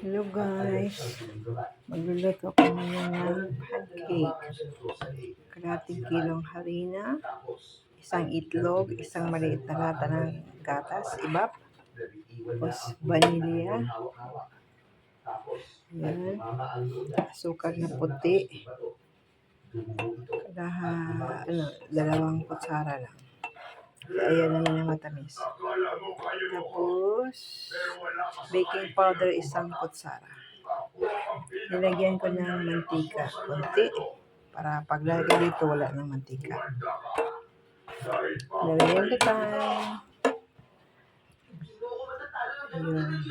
Hello guys, magluluto ako ngayon ng pancake. Kalating kilong harina, isang itlog, isang maliit na lata ng gatas, ibap, tapos vanilya, yan, asukal na puti, dalawang kutsara lang. Ayan naman yung matamis. Tapos, baking powder isang kutsara. Nilagyan ko ng mantika, konti, para paglagay dito wala ng mantika. Nilagyan ko tayo. Yun.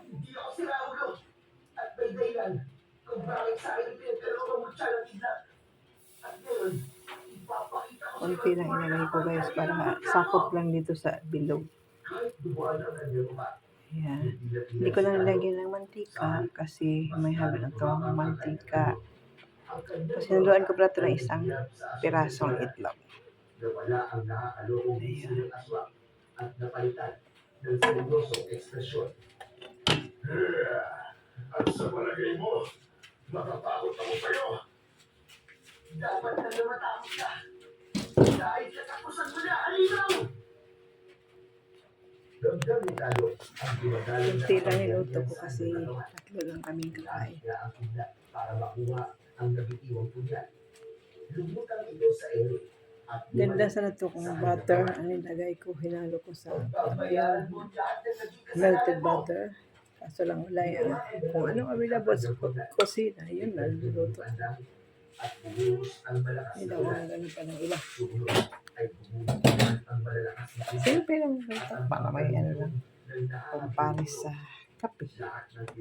Hindi ako siraulo at may dahilan kung bakit sa akin pinagkalooban mo siya ng tignan. At ngayon, ipapakita ko konti lang ilagay ko guys para sakop lang dito sa bilog. Ayan. Hindi ko lang nilagyan ng mantika kasi may halo na itong mantika. Tapos sinuduan ko pala ito ng isang pirasong itlog. Ayan. At napalitan ng seryosong ekspresyon. At sa palagay mo, matatakot ako kayo. Dapat na matakot ka. Dahil katapusan mo na, alinaw! Kunti lang niluto ko kasi tatlo lang kaming kakain. Para makuha ang nabitiwang punyan. Lumutang ito sa ere. Ganda sana ito kung butter ang nilagay ko, hinalo ko sa melted butter. Kaso lang wala yan. Kung anong available sa kusina, yun na luluto. Nilawang gano'n pa ng iba. Simple lang luto. Para may ano lang. Pamparis sa kape.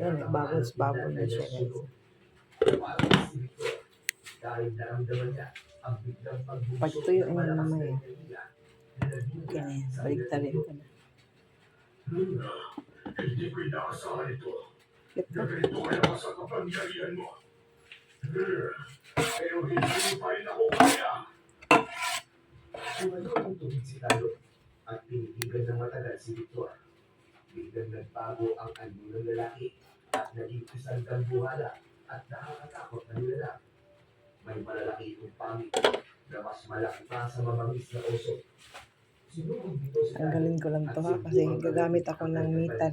Yan, bubbles na siya guys. Pagtuyo niya mamaya. Okay na yan. Baligtarin ko na. Hindi ko inaasahan ito. Ganito kaya sa kapangyarihan mo. Pero hindi mo pa rin ako kaya. Sumalo ang tubig si Talo at pinitigan ng matagal si Victor. Biglang nagbago ang anyo ng lalaki at naging isang dambuhala at nakakatakot na nilalang. May malalaki itong pangit na mas malaki pa sa mamangis na oso. Tanggalin ko lang ito ha kasi gagamit ako ng metal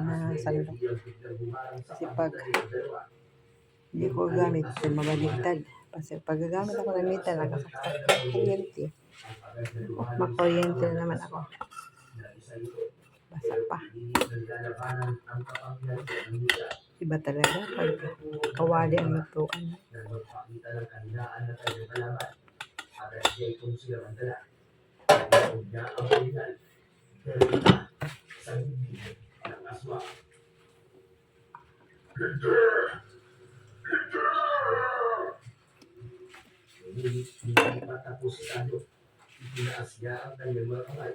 na sandok. Kasi pag hindi ko gamit ito mabaligtad. Kasi pag gagamit ako ng metal nakasaksak ng kuryente. Makuryente na naman ako. Basa pa. Iba talaga pag kawali ang lutuan. Niya ang original, pero ita sa hindi ng aswa. Hindi matapos si Ando. Itinaas niya ang kanyang mga kamay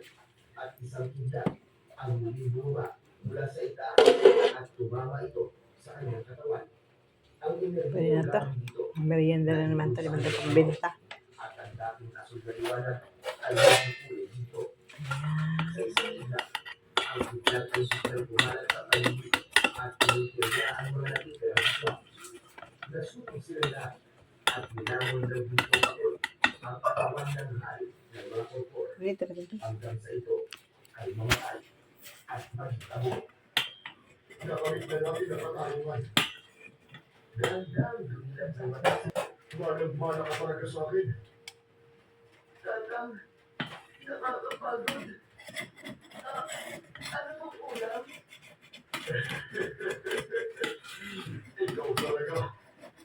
at isang tinda ang muling bumaba mula sa itaas at tumama ito sa kanyang katawan. Ang pwede na ito. Merienda na naman ito. Di ba ito pagbenta? At ang dating asul na liwanag ay nagpuli dito. Sa isang ina, ang biglang ay super bumalat sa paligid at pinipirgaan mga nakita ng aswa. Nasutong sila lahat at minamon ng dito ako ang katawan ng hari ng mga korpor. Hanggang sa ito ay mamatay at magtabo. Nakamit na natin ang katarungan. Gandang dumilan sa mata. Manag-mana ka talaga sa akin. Tatang, nakakapagod. Ano mo ulam? Ikaw talaga.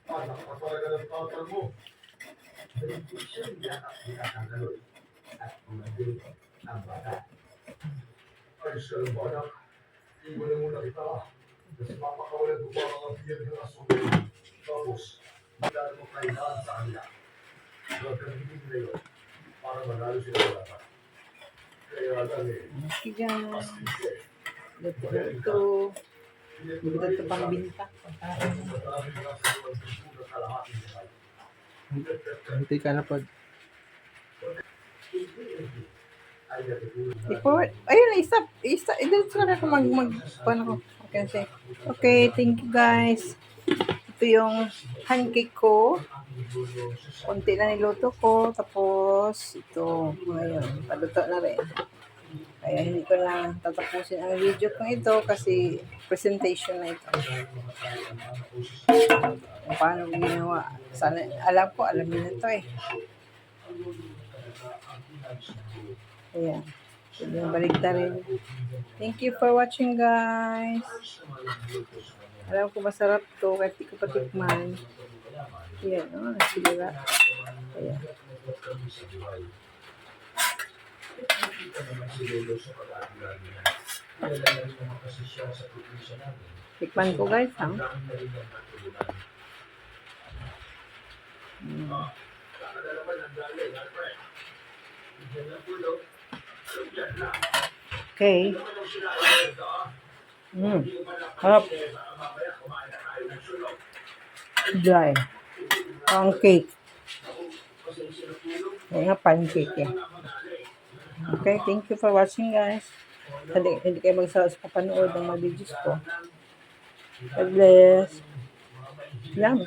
Anak ka talaga ng tatang mo. Benedict siya niya at pinatanggalon. At umagin ang bata. Ayos ka lang ba anak? Iwan na muna kita. Kasi mapakawalan ko ba ang biyag ng asumay. Tapos, hindi mo kailangan sa kanila. Gagamitin nila yun para manalo sila sa lahat. Kaya lang okay guys. Ito. Ito pang binta. Hindi ka na po. Ayun, isa, i-delete na ako paano ko. Okay, say. Okay, thank you guys. Ito yung pancake ko. Konti na niluto ko. Tapos, ito, ngayon, paluto na rin. Kaya hindi ko na tatapusin ang video ko ito kasi presentation na ito. Kung paano ginawa. Sana, alam niyo na ito eh. Ayan. Yung baligta rin. Thank you for watching guys. Alam ko masarap to kahit di ko patikman. Ayan, nasilira. Ayan. Tikman ko guys, ha? Okay. Harap. Dry. Pancake. Kaya nga pancake eh. Okay, thank you for watching guys. Hindi kayo magsalas sa kapanood ng mga videos ko. God bless. Yum.